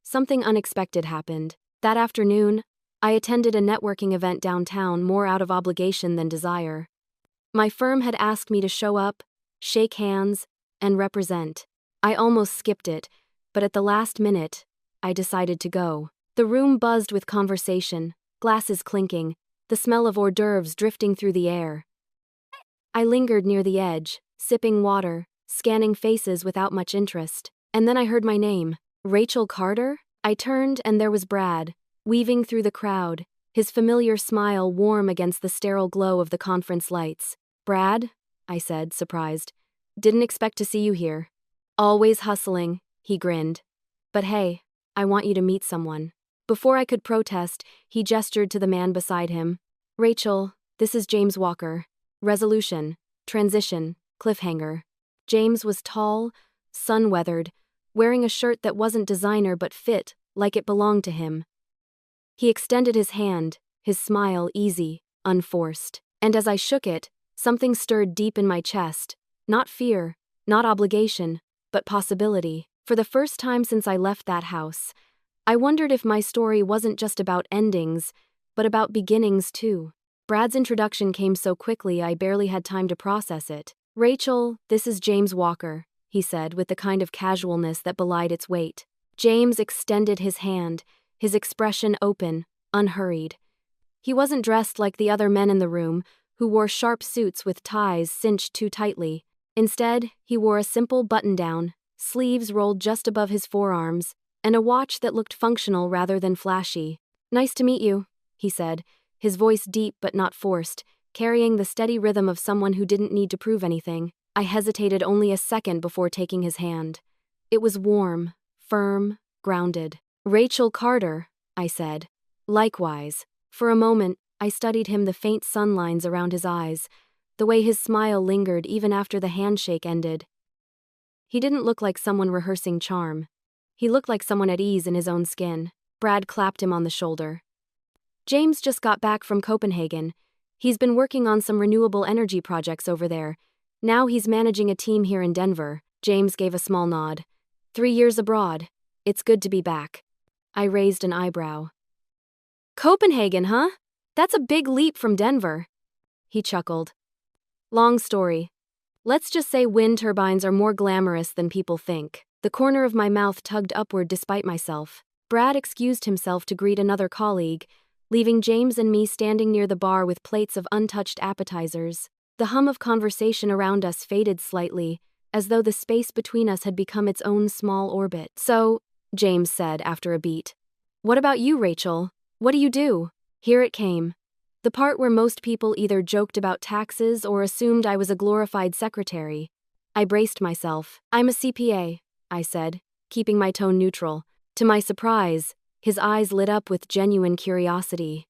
something unexpected happened. That afternoon, I attended a networking event downtown more out of obligation than desire. My firm had asked me to show up, shake hands, and represent. I almost skipped it, but at the last minute, I decided to go. The room buzzed with conversation, glasses clinking, the smell of hors d'oeuvres drifting through the air. I lingered near the edge, sipping water, scanning faces without much interest. And then I heard my name. Rachel Carter? I turned and there was Brad, weaving through the crowd, his familiar smile warm against the sterile glow of the conference lights. "Brad?" I said, surprised. "Didn't expect to see you here." "Always hustling," he grinned. "But hey, I want you to meet someone." Before I could protest, he gestured to the man beside him. "Rachel, this is James Walker. Resolution, transition, cliffhanger." James was tall, sun-weathered, wearing a shirt that wasn't designer but fit, like it belonged to him. He extended his hand, his smile easy, unforced. And as I shook it, something stirred deep in my chest. Not fear, not obligation, but possibility. For the first time since I left that house, I wondered if my story wasn't just about endings, but about beginnings too. Brad's introduction came so quickly I barely had time to process it. "Rachel, this is James Walker," he said with the kind of casualness that belied its weight. James extended his hand, his expression open, unhurried. He wasn't dressed like the other men in the room, who wore sharp suits with ties cinched too tightly. Instead, he wore a simple button-down, sleeves rolled just above his forearms, and a watch that looked functional rather than flashy. "Nice to meet you," he said, his voice deep but not forced, carrying the steady rhythm of someone who didn't need to prove anything. I hesitated only a second before taking his hand. It was warm, firm, grounded. "Rachel Carter," I said. "Likewise." For a moment, I studied him, the faint sunlines around his eyes, the way his smile lingered even after the handshake ended. He didn't look like someone rehearsing charm. He looked like someone at ease in his own skin. Brad clapped him on the shoulder. "James just got back from Copenhagen. He's been working on some renewable energy projects over there. Now he's managing a team here in Denver." James gave a small nod. 3 years abroad. It's good to be back." I raised an eyebrow. "Copenhagen, huh? That's a big leap from Denver." He chuckled. "Long story. Let's just say wind turbines are more glamorous than people think." The corner of my mouth tugged upward despite myself. Brad excused himself to greet another colleague, leaving James and me standing near the bar with plates of untouched appetizers. The hum of conversation around us faded slightly, as though the space between us had become its own small orbit. "So," James said after a beat, "what about you, Rachel? What do you do?" Here it came. The part where most people either joked about taxes or assumed I was a glorified secretary. I braced myself. "I'm a CPA," I said, keeping my tone neutral. To my surprise, his eyes lit up with genuine curiosity.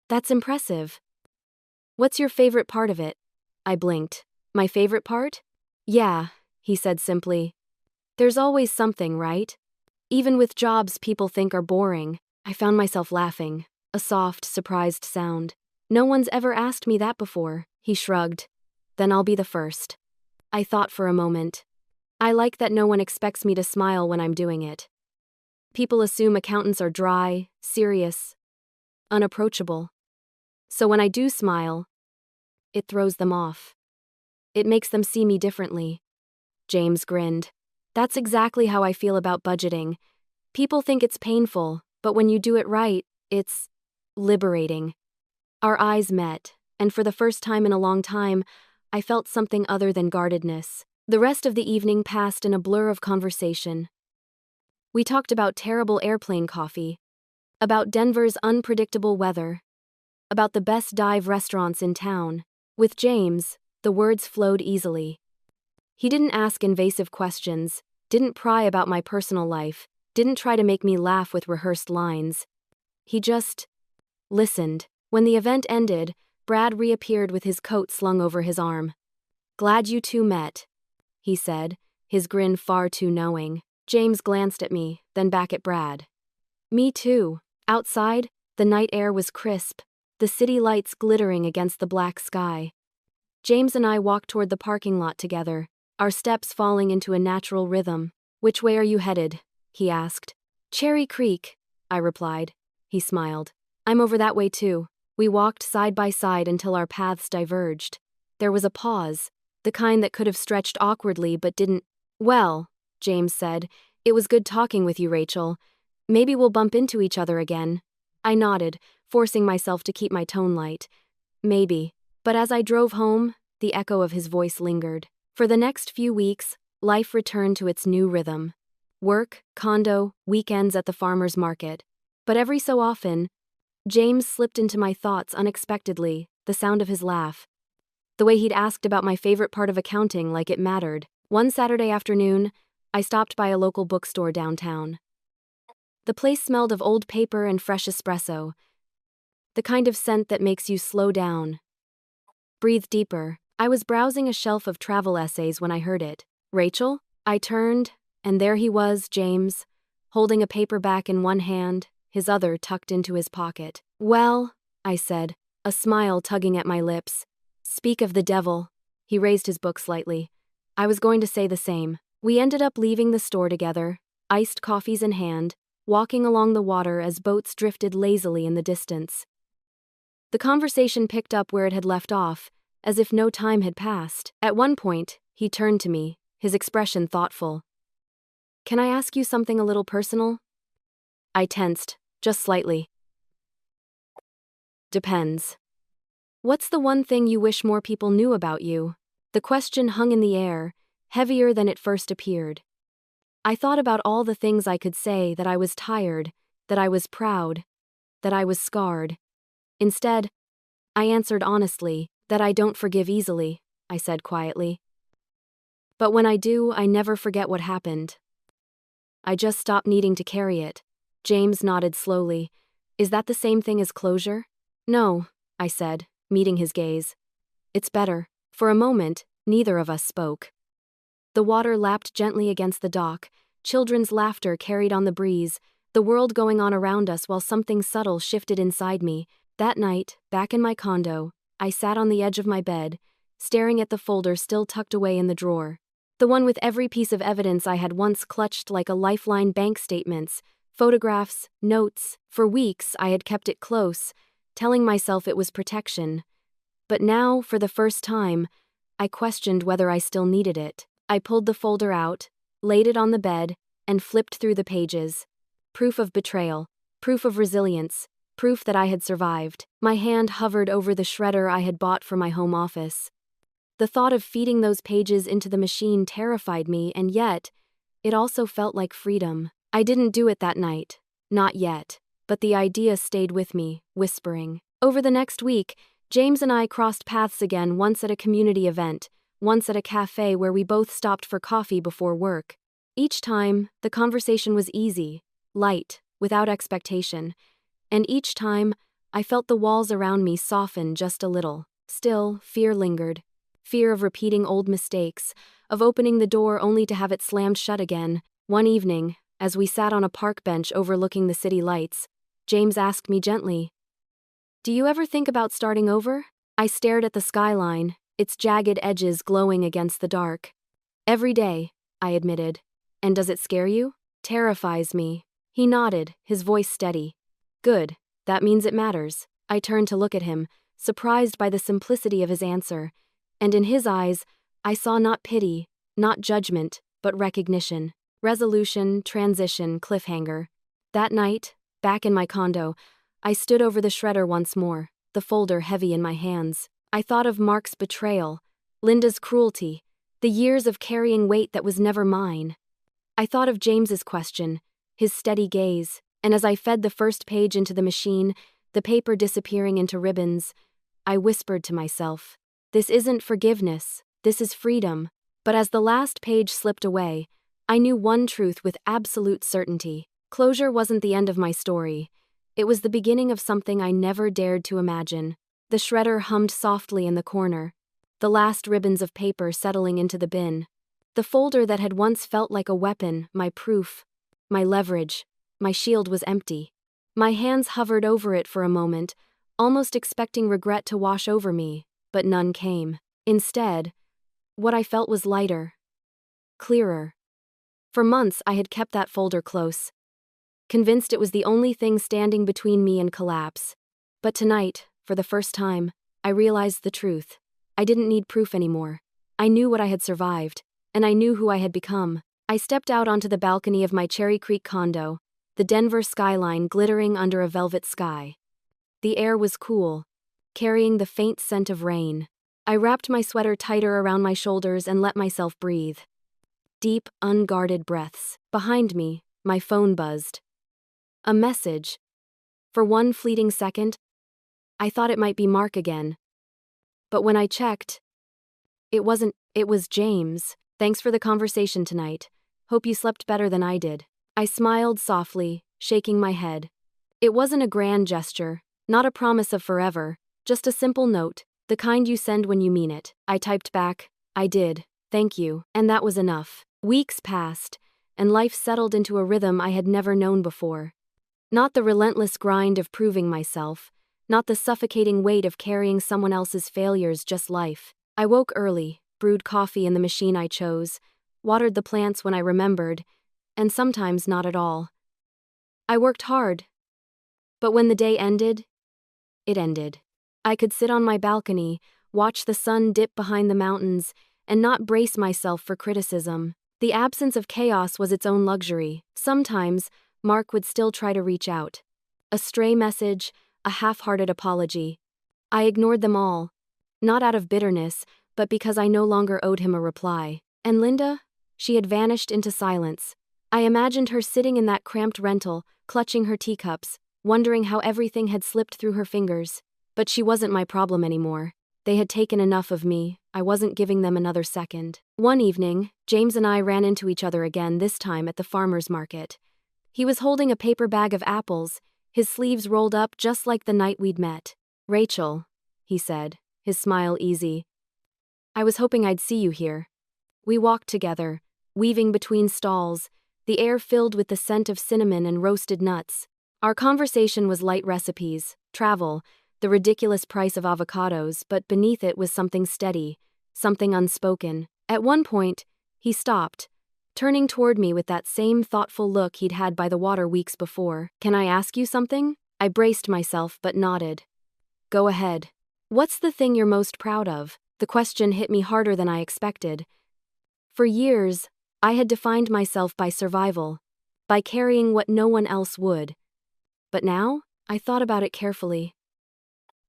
"That's impressive. What's your favorite part of it?" I blinked. "My favorite part?" "Yeah," he said simply. "There's always something, right? Even with jobs people think are boring." I found myself laughing, a soft, surprised sound. "No one's ever asked me that before," he shrugged. "Then I'll be the first." I thought for a moment. I like that no one expects me to smile when I'm doing it. People assume accountants are dry, serious, unapproachable. So when I do smile, it throws them off. It makes them see me differently. James grinned. "That's exactly how I feel about budgeting. People think it's painful, but when you do it right, it's liberating." Our eyes met, and for the first time in a long time, I felt something other than guardedness. The rest of the evening passed in a blur of conversation. We talked about terrible airplane coffee, about Denver's unpredictable weather, about the best dive restaurants in town. With James, the words flowed easily. He didn't ask invasive questions, didn't pry about my personal life, didn't try to make me laugh with rehearsed lines. He just listened. When the event ended, Brad reappeared with his coat slung over his arm. "Glad you two met," he said, his grin far too knowing. James glanced at me, then back at Brad. "Me too." Outside, the night air was crisp, the city lights glittering against the black sky. James and I walked toward the parking lot together, our steps falling into a natural rhythm. "Which way are you headed?" he asked. "Cherry Creek," I replied. He smiled. "I'm over that way too." We walked side by side until our paths diverged. There was a pause, the kind that could have stretched awkwardly but didn't. "Well," James said, "it was good talking with you, Rachel. Maybe we'll bump into each other again." I nodded, forcing myself to keep my tone light. Maybe. But as I drove home, the echo of his voice lingered. For the next few weeks, life returned to its new rhythm. Work, condo, weekends at the farmer's market. But every so often, James slipped into my thoughts unexpectedly, the sound of his laugh. The way he'd asked about my favorite part of accounting like it mattered. One Saturday afternoon, I stopped by a local bookstore downtown. The place smelled of old paper and fresh espresso, the kind of scent that makes you slow down, breathe deeper. I was browsing a shelf of travel essays when I heard it. "Rachel?" I turned, and there he was, James, holding a paperback in one hand, his other tucked into his pocket. "Well," I said, a smile tugging at my lips. "Speak of the devil." He raised his book slightly. I was going to say the same. We ended up leaving the store together, iced coffees in hand, walking along the water as boats drifted lazily in the distance. The conversation picked up where it had left off, as if no time had passed. At one point, he turned to me, his expression thoughtful. "Can I ask you something a little personal?" I tensed, just slightly. "Depends." "What's the one thing you wish more people knew about you?" The question hung in the air, heavier than it first appeared. I thought about all the things I could say, that I was tired, that I was proud, that I was scarred. Instead, I answered honestly, that I don't forgive easily, I said quietly. But when I do, I never forget what happened. I just stopped needing to carry it. James nodded slowly. "Is that the same thing as closure?" "No," I said, meeting his gaze. "It's better." For a moment, neither of us spoke. The water lapped gently against the dock, children's laughter carried on the breeze, the world going on around us while something subtle shifted inside me. That night, back in my condo, I sat on the edge of my bed, staring at the folder still tucked away in the drawer. The one with every piece of evidence I had once clutched like a lifeline: bank statements, photographs, notes. For weeks, I had kept it close, telling myself it was protection. But now, for the first time, I questioned whether I still needed it. I pulled the folder out, laid it on the bed, and flipped through the pages. Proof of betrayal, proof of resilience, proof that I had survived. My hand hovered over the shredder I had bought for my home office. The thought of feeding those pages into the machine terrified me, and yet, it also felt like freedom. I didn't do it that night. Not yet. But the idea stayed with me, whispering. Over the next week, James and I crossed paths again, once at a community event, once at a cafe where we both stopped for coffee before work. Each time, the conversation was easy, light, without expectation. And each time, I felt the walls around me soften just a little. Still, fear lingered. Fear of repeating old mistakes, of opening the door only to have it slammed shut again. One evening, as we sat on a park bench overlooking the city lights, James asked me gently, "Do you ever think about starting over?" I stared at the skyline, its jagged edges glowing against the dark. "Every day," I admitted. "And does it scare you?" "Terrifies me." He nodded, his voice steady. "Good, that means it matters." I turned to look at him, surprised by the simplicity of his answer. And in his eyes, I saw not pity, not judgment, but recognition. Resolution, transition, cliffhanger. That night, back in my condo, I stood over the shredder once more, the folder heavy in my hands. I thought of Mark's betrayal, Linda's cruelty, the years of carrying weight that was never mine. I thought of James's question, his steady gaze, and as I fed the first page into the machine, the paper disappearing into ribbons, I whispered to myself, "This isn't forgiveness, this is freedom." But as the last page slipped away, I knew one truth with absolute certainty. Closure wasn't the end of my story. It was the beginning of something I never dared to imagine. The shredder hummed softly in the corner, the last ribbons of paper settling into the bin. The folder that had once felt like a weapon, my proof, my leverage, my shield was empty. My hands hovered over it for a moment, almost expecting regret to wash over me, but none came. Instead, what I felt was lighter, clearer. For months I had kept that folder close, convinced it was the only thing standing between me and collapse. But tonight, for the first time, I realized the truth. I didn't need proof anymore. I knew what I had survived, and I knew who I had become. I stepped out onto the balcony of my Cherry Creek condo, the Denver skyline glittering under a velvet sky. The air was cool, carrying the faint scent of rain. I wrapped my sweater tighter around my shoulders and let myself breathe. Deep, unguarded breaths. Behind me, my phone buzzed. A message. For one fleeting second, I thought it might be Mark again. But when I checked, it wasn't. It was James. Thanks for the conversation tonight. Hope you slept better than I did. I smiled softly, shaking my head. It wasn't a grand gesture, not a promise of forever, just a simple note, the kind you send when you mean it. I typed back, I did, thank you, and that was enough. Weeks passed, and life settled into a rhythm I had never known before. Not the relentless grind of proving myself, not the suffocating weight of carrying someone else's failures, just life. I woke early, brewed coffee in the machine I chose, watered the plants when I remembered, and sometimes not at all. I worked hard, but when the day ended, it ended. I could sit on my balcony, watch the sun dip behind the mountains, and not brace myself for criticism. The absence of chaos was its own luxury. Sometimes, Mark would still try to reach out. A stray message, a half-hearted apology. I ignored them all, not out of bitterness, but because I no longer owed him a reply. And Linda? She had vanished into silence. I imagined her sitting in that cramped rental, clutching her teacups, wondering how everything had slipped through her fingers. But she wasn't my problem anymore. They had taken enough of me. I wasn't giving them another second. One evening, James and I ran into each other again, this time at the farmer's market. He was holding a paper bag of apples, his sleeves rolled up just like the night we'd met. "Rachel," he said, his smile easy. "I was hoping I'd see you here." We walked together, weaving between stalls, the air filled with the scent of cinnamon and roasted nuts. Our conversation was light recipes, travel, the ridiculous price of avocados, but beneath it was something steady, something unspoken. At one point, he stopped, turning toward me with that same thoughtful look he'd had by the water weeks before. "Can I ask you something?" I braced myself but nodded. "Go ahead." "What's the thing you're most proud of?" The question hit me harder than I expected. For years, I had defined myself by survival, by carrying what no one else would. But now, I thought about it carefully.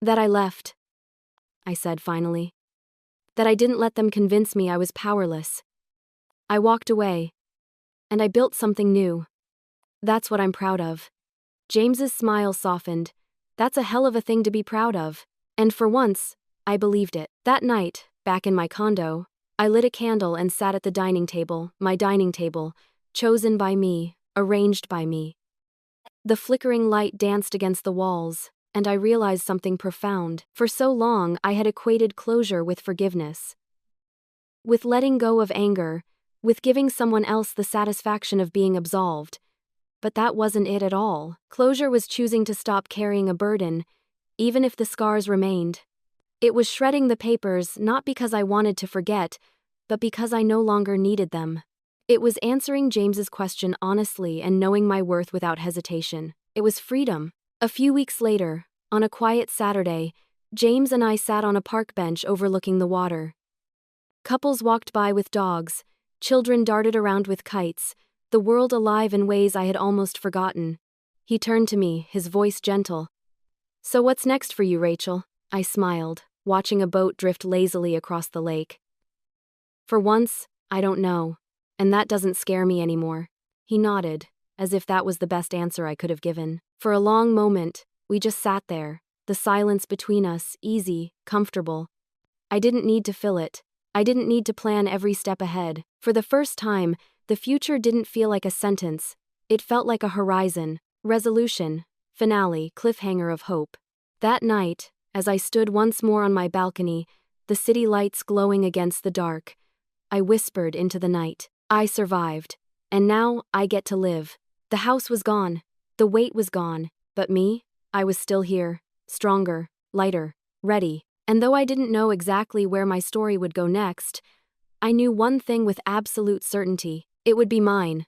"That I left," I said finally. "That I didn't let them convince me I was powerless. I walked away, and I built something new. That's what I'm proud of." James's smile softened. "That's a hell of a thing to be proud of." And for once, I believed it. That night, back in my condo, I lit a candle and sat at the dining table, my dining table, chosen by me, arranged by me. The flickering light danced against the walls, and I realized something profound. For so long, I had equated closure with forgiveness. With letting go of anger, with giving someone else the satisfaction of being absolved. But that wasn't it at all. Closure was choosing to stop carrying a burden, even if the scars remained. It was shredding the papers, not because I wanted to forget, but because I no longer needed them. It was answering James's question honestly and knowing my worth without hesitation. It was freedom. A few weeks later, on a quiet Saturday, James and I sat on a park bench overlooking the water. Couples walked by with dogs, children darted around with kites, the world alive in ways I had almost forgotten. He turned to me, his voice gentle. "So what's next for you, Rachel?" I smiled, watching a boat drift lazily across the lake. "For once, I don't know, and that doesn't scare me anymore." He nodded, as if that was the best answer I could have given. For a long moment, we just sat there, the silence between us, easy, comfortable. I didn't need to fill it. I didn't need to plan every step ahead. For the first time, the future didn't feel like a sentence. It felt like a horizon, resolution, finale, cliffhanger of hope. That night, as I stood once more on my balcony, the city lights glowing against the dark, I whispered into the night, "I survived, and now I get to live." The house was gone, the weight was gone, but me, I was still here. stronger, lighter, ready. And though I didn't know exactly where my story would go next, I knew one thing with absolute certainty: it would be mine.